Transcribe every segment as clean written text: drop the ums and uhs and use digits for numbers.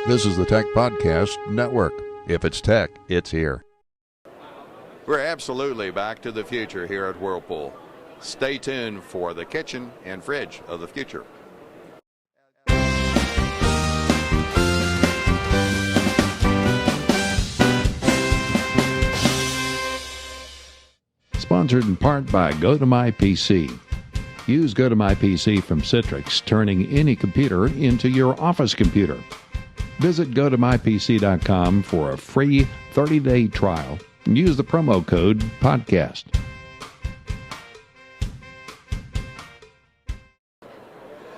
This is the Tech Podcast Network. If it's tech, it's here. We're absolutely back to the future here at Whirlpool. Stay tuned for the kitchen and fridge of the future. Sponsored in part by GoToMyPC. Use GoToMyPC from Citrix, turning any computer into your office computer. Visit GoToMyPC.com for a free 30-day trial and use the promo code PODCAST.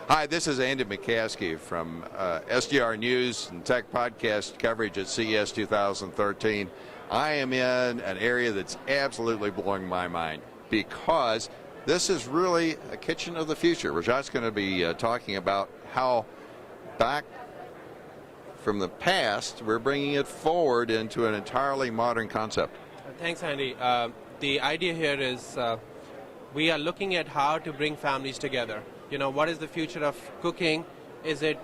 Hi, this is Andy McCaskey from SDR News and Tech Podcast coverage at CES 2013. I am in an area that's absolutely blowing my mind because this is really a kitchen of the future. Rajat's going to be talking about how back from the past we're bringing it forward into an entirely modern concept. Thanks, Andy. The idea here is we are looking at how to bring families together. You know, what is the future of cooking? Is it,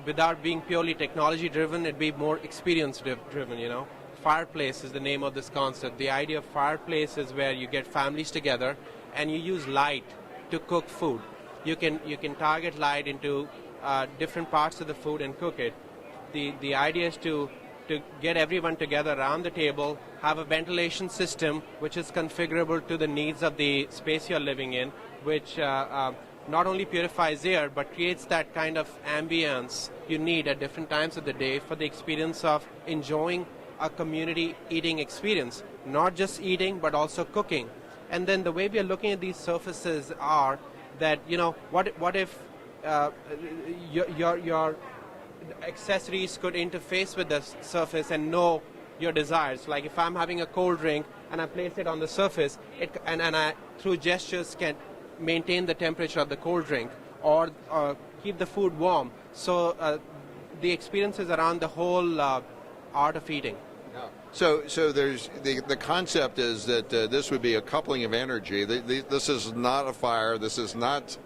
without being purely technology driven, it'd be more experience driven, you know? Fireplace is the name of this concept. The idea of fireplace is where you get families together and you use light to cook food. You can target light into different parts of the food and cook it. The idea is to get everyone together around the table, have a ventilation system which is configurable to the needs of the space you're living in, which not only purifies air but creates that kind of ambience you need at different times of the day for the experience of enjoying a community eating experience, not just eating but also cooking. And then the way we are looking at these surfaces are that, you know, what if your accessories could interface with the surface and know your desires. Like if I'm having a cold drink and I place it on the surface, and I through gestures can maintain the temperature of the cold drink or keep the food warm. So the experiences around the whole art of eating. So there's the concept is that this would be a coupling of energy. This is not a fire. This is not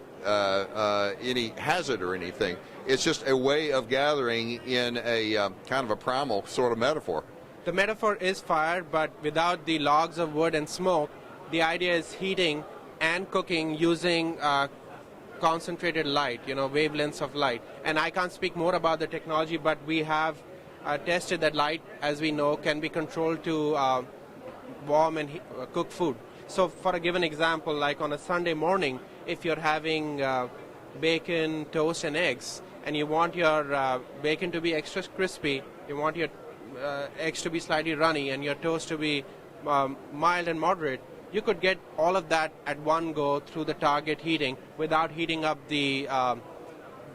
any hazard or anything. It's just a way of gathering in a kind of a primal sort of metaphor. The metaphor is fire, but without the logs of wood and smoke. The idea is heating and cooking using concentrated light, you know, wavelengths of light. And I can't speak more about the technology, but we have tested that light, as we know, can be controlled to warm and cook food. So for a given example, like on a Sunday morning, if you're having bacon, toast, and eggs, and you want your bacon to be extra crispy, you want your eggs to be slightly runny, and your toast to be mild and moderate, you could get all of that at one go through the target heating without heating up the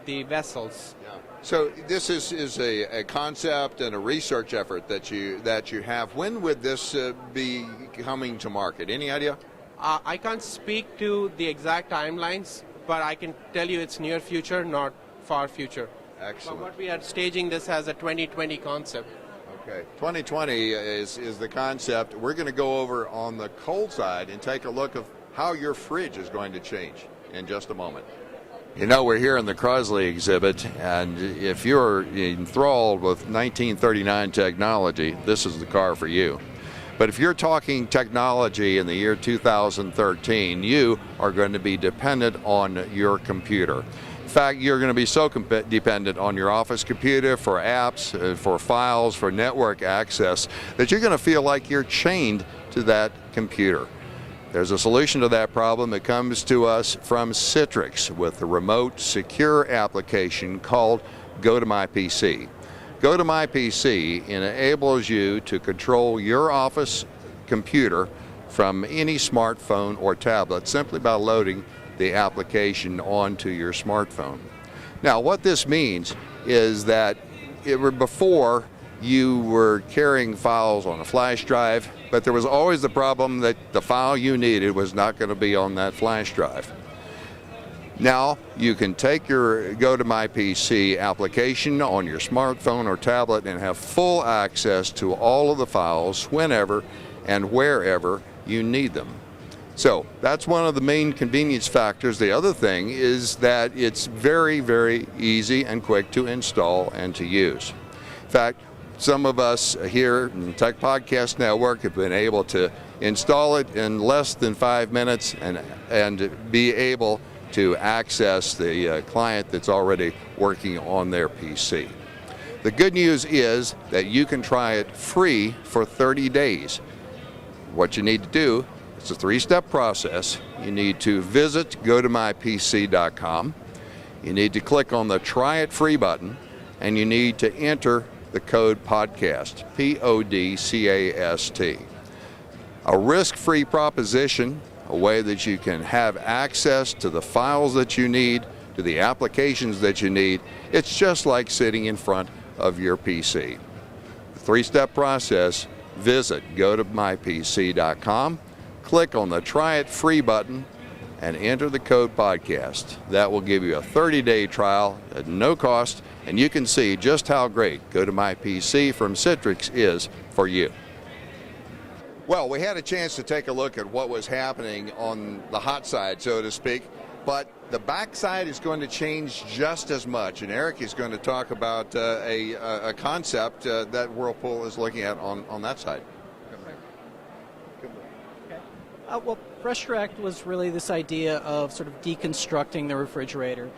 vessels. Yeah. So this is a concept and a research effort that you have. When would this be coming to market? Any idea? I can't speak to the exact timelines, but I can tell you it's near future, not far future. Excellent. But what we are staging this as a 2020 concept. Okay, 2020 is the concept. We're going to go over on the cold side and take a look of how your fridge is going to change in just a moment. You know, we're here in the Crosley exhibit, and if you're enthralled with 1939 technology, this is the car for you. But if you're talking technology in the year 2013, you are going to be dependent on your computer. In fact, you're going to be so dependent on your office computer for apps, for files, for network access, that you're going to feel like you're chained to that computer. There's a solution to that problem that comes to us from Citrix with a remote, secure application called GoToMyPC. GoToMyPC enables you to control your office computer from any smartphone or tablet simply by loading the application onto your smartphone. Now, what this means is that before you were carrying files on a flash drive, but there was always the problem that the file you needed was not going to be on that flash drive. Now you can take your GoToMyPC application on your smartphone or tablet and have full access to all of the files whenever and wherever you need them. So that's one of the main convenience factors. The other thing is that it's very, very easy and quick to install and to use. In fact, some of us here in the Tech Podcast Network have been able to install it in less than 5 minutes and be able to access the client that's already working on their PC. The good news is that you can try it free for 30 days. What you need to do, it's a 3-step process. You need to visit GoToMyPC.com. You need to click on the Try It Free button, and you need to enter the code PODCAST, PODCAST. A risk-free proposition, a way that you can have access to the files that you need, to the applications that you need. It's just like sitting in front of your PC. The 3-step process, visit GoToMyPC.com, click on the Try It Free button, and enter the code PODCAST. That will give you a 30-day trial at no cost, and you can see just how great GoToMyPC from Citrix is for you. Well, we had a chance to take a look at what was happening on the hot side, so to speak, but the backside is going to change just as much, and Eric is going to talk about a concept that Whirlpool is looking at on that side. Well, Fresh Direct was really this idea of sort of deconstructing the refrigerator.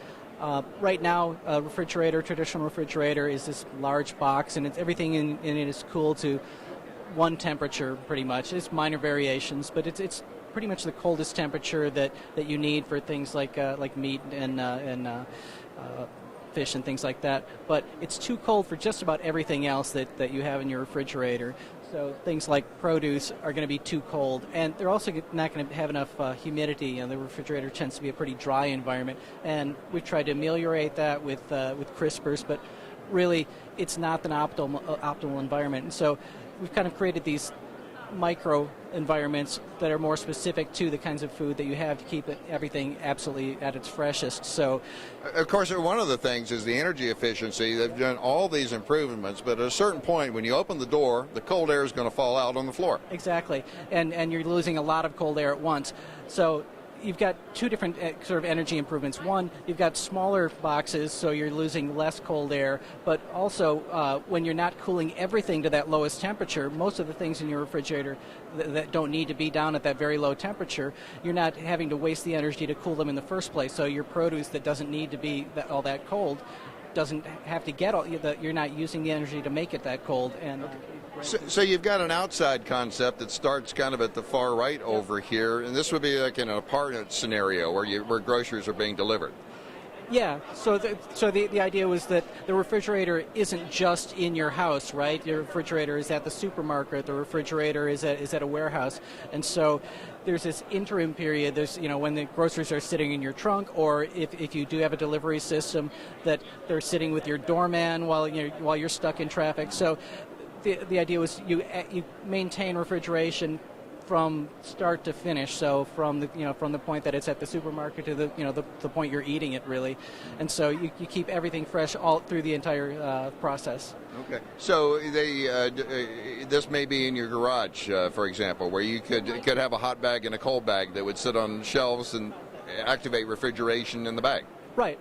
Right now, a traditional refrigerator, is this large box, and everything in it is cooled to one temperature, pretty much. It's minor variations, but it's pretty much the coldest temperature that you need for things like meat and fish and things like that. But it's too cold for just about everything else that you have in your refrigerator. So things like produce are going to be too cold, and they're also not going to have enough humidity. And the refrigerator tends to be a pretty dry environment, and we've tried to ameliorate that with crispers, but really it's not an optimal environment. And so we've kind of created these micro environments that are more specific to the kinds of food that you have to keep everything absolutely at its freshest. So, of course, one of the things is the energy efficiency. They've done all these improvements, but at a certain point, when you open the door, the cold air is going to fall out on the floor. Exactly, and you're losing a lot of cold air at once. So you've got two different sort of energy improvements. One, you've got smaller boxes, so you're losing less cold air, but also when you're not cooling everything to that lowest temperature, most of the things in your refrigerator that don't need to be down at that very low temperature, you're not having to waste the energy to cool them in the first place. So your produce that doesn't need to be all that cold doesn't have to get you're not using the energy to make it that cold. And so you've got an outside concept that starts kind of at the far right over here, and this would be like an apartment scenario where groceries are being delivered. Yeah, so the idea was that the refrigerator isn't just in your house, right? Your refrigerator is at the supermarket, the refrigerator is at a warehouse, and so there's this interim period. There's, when the groceries are sitting in your trunk, or if you do have a delivery system, that they're sitting with your doorman while you're stuck in traffic. So the idea was you maintain refrigeration from start to finish, so from the point that it's at the supermarket to the point you're eating it, really, and so you keep everything fresh all through the entire process. Okay, so this may be in your garage, for example, where you could have a hot bag and a cold bag that would sit on shelves and activate refrigeration in the bag. Right.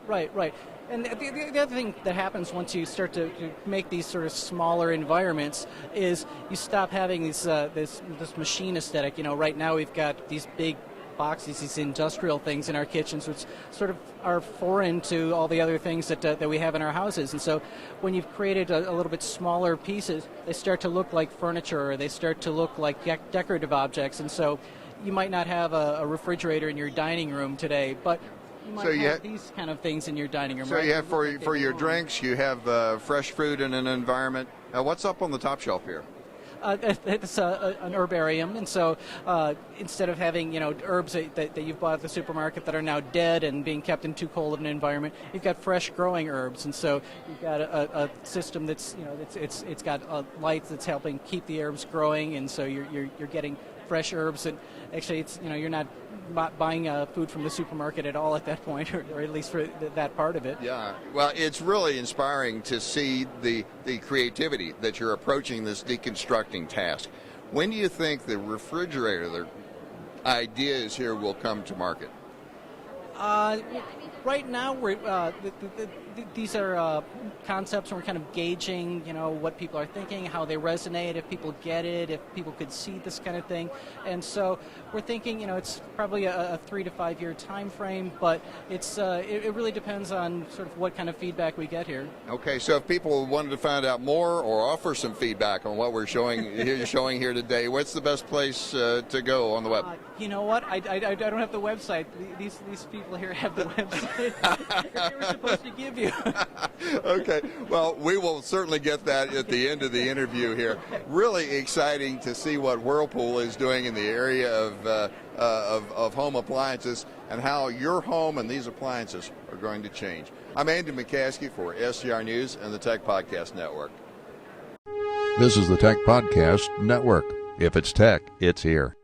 And the other thing that happens once you start to make these sort of smaller environments is you stop having this machine aesthetic. Right now we've got these big boxes, these industrial things in our kitchens, which sort of are foreign to all the other things that we have in our houses. And so when you've created a little bit smaller pieces, they start to look like furniture, or they start to look like decorative objects. And so you might not have a refrigerator in your dining room today, but you might have these kind of things in your dining room. So you have for your drinks, you have fresh fruit in an environment. What's up on the top shelf here? It's an herbarium, and so instead of having herbs that you've bought at the supermarket that are now dead and being kept in too cold of an environment, you've got fresh growing herbs, and so you've got a system that's it's got lights that's helping keep the herbs growing, and so you're getting fresh herbs, and actually it's you're not buying food from the supermarket at all at that point, or at least for that part of it. Yeah, well, it's really inspiring to see the creativity that you're approaching this deconstructing task. When do you think the refrigerator, the ideas here, will come to market? Right now, we're these are concepts, and we're kind of gauging, what people are thinking, how they resonate, if people get it, if people could see this kind of thing. And so we're thinking, it's probably a 3 to 5 year time frame, but it really depends on sort of what kind of feedback we get here. Okay, so if people wanted to find out more or offer some feedback on what we're showing here today, what's the best place to go on the web? You know what? I don't have the website. These people here have the website. They were supposed to give you. Okay. Well, we will certainly get that at the end of the interview here. Really exciting to see what Whirlpool is doing in the area of home appliances and how your home and these appliances are going to change. I'm Andy McCaskey for SCR News and the Tech Podcast Network. This is the Tech Podcast Network. If it's tech, it's here.